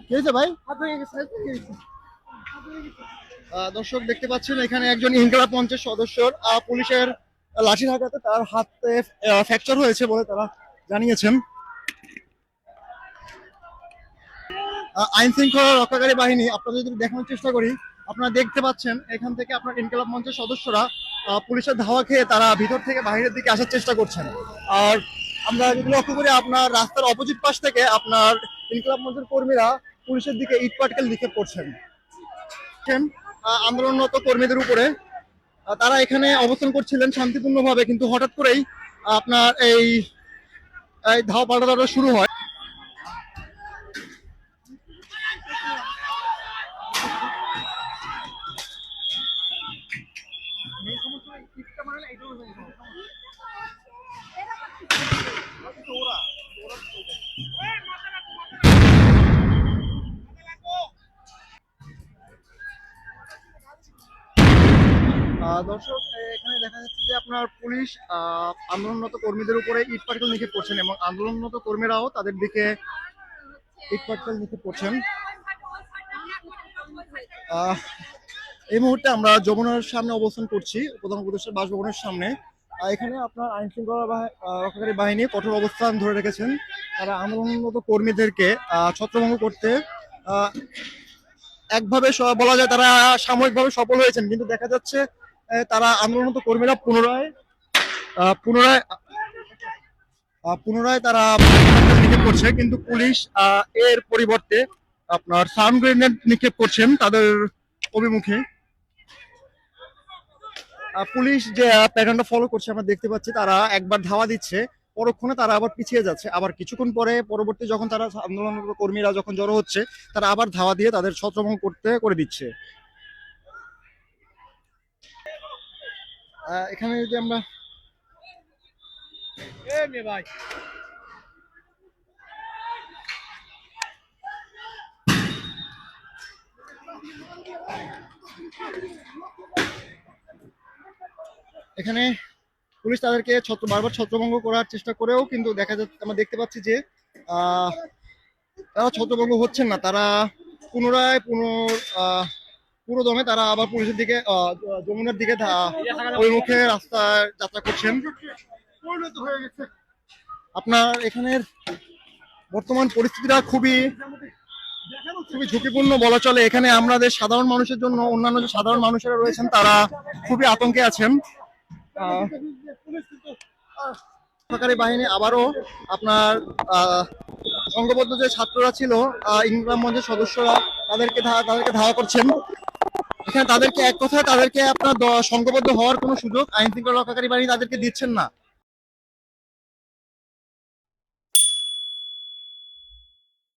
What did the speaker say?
কি হয়েছে ভাই? দর্শক দেখতে পাচ্ছেন এখানে একজন ইনকিলাব মঞ্চের সদস্যর পুলিশের লাঠির আঘাতে তার হাতে ফ্র্যাকচার হয়েছে বলে তারা জানিয়েছেন। আইন শৃঙ্খলা রক্ষাকারী বাহিনী, আপনাদের যদি দেখানোর চেষ্টা করি, আপনারা দেখতে পাচ্ছেন এখান থেকে আপনার ইনকিলাব মঞ্চের সদস্যরা পুলিশের ধাওয়া খেয়ে তারা ভিতর থেকে বাইরের দিকে আসার চেষ্টা করছেন। আর আমরা যদি লক্ষ্য করি, আপনার রাস্তার অপোজিট পাশ থেকে আপনার ইনকিলাব মঞ্চের কর্মীরা পুলিশের দিকে ইট পাটকেল নিক্ষেপ করছেন আন্দোলনরত কর্মীদের উপরে। তারা এখানে অবস্থান করছিলেন শান্তিপূর্ণভাবে, কিন্তু হঠাৎ করেই আপনার এই ধাওয়া পাল্টানো শুরু হয়। দর্শক এখানে দেখা যাচ্ছে যে আপনার পুলিশ আন্দোলনরত কর্মীদের উপরে ইট পাটকেল নিক্ষেপ করছেন এবং আন্দোলনরত কর্মীরাও তাদের দিকে ইট পাটকেল নিক্ষেপ করছেন। এই মুহূর্তে আমরা যমুনার সামনে অবস্থান করছি, প্রধান উপদেষ্টার বাসভবনের সামনে। এখানে আপনার আইন শৃঙ্খলা রক্ষাকারী বাহিনী কঠোর অবস্থান ধরে রেখেছেন। তারা আন্দোলনরত কর্মীদেরকে ছত্রভঙ্গ করতে একভাবে বলা যায় তারা সাময়িকভাবে সফল হয়েছেন, কিন্তু দেখা যাচ্ছে তারা আন্দোলনরত কর্মীরা পুনরায় তারা নিক্ষেপ করছে, কিন্তু পুলিশ এর পরিবর্তে আপনার সাউন্ড গ্রেনেড নিক্ষেপ করছেন তাদের অভিমুখে। পুলিশ যে প্যাটার্নটা ফলো করছে আমরা দেখতে পাচ্ছি, তারা একবার ধাওয়া দিচ্ছে, পরক্ষণে তারা আবার পিছিয়ে যাচ্ছে, আবার কিছুক্ষণ পরে পরবর্তী যখন তারা আন্দোলনরত কর্মীরা যখন জড়ো হচ্ছে, তারা আবার ধাওয়া দিয়ে তাদের ছত্রভঙ্গ করে দিচ্ছে। এখানে যদি আমরা ভাই এখানে পুলিশ তাদেরকে বারবার ছত্রভঙ্গ করার চেষ্টা করেও কিন্তু দেখা যাচ্ছে, আমরা দেখতে পাচ্ছি যে তারা ছত্রভঙ্গ হচ্ছেন না। তারা পুরো দমে তারা আবার পুলিশের দিকে যমুনার দিকে অভিমুখে রাস্তায় যাত্রা করছেন। আপনার এখানের বর্তমান পরিস্থিতিটা খুবই ঝুঁকিপূর্ণ বলা চলে। এখানে আমাদের সাধারণ মানুষের জন্য অন্যান্য যে সাধারণ মানুষেরা রয়েছেন তারা খুবই আতঙ্কে আছেন। সরকারি বাহিনী আবারও আপনার সংঘবদ্ধ যে ছাত্ররা ছিল, ইনকিলাব মঞ্চের সদস্যরা, তাদেরকে ধাওয়া করছেন। এখানে তাদেরকে এক কথায় তাদেরকে আপনার সংঘবদ্ধ হওয়ার কোনো সুযোগ আইন শৃঙ্খলা রক্ষাকারী বাহিনী তাদেরকে দিচ্ছেন না।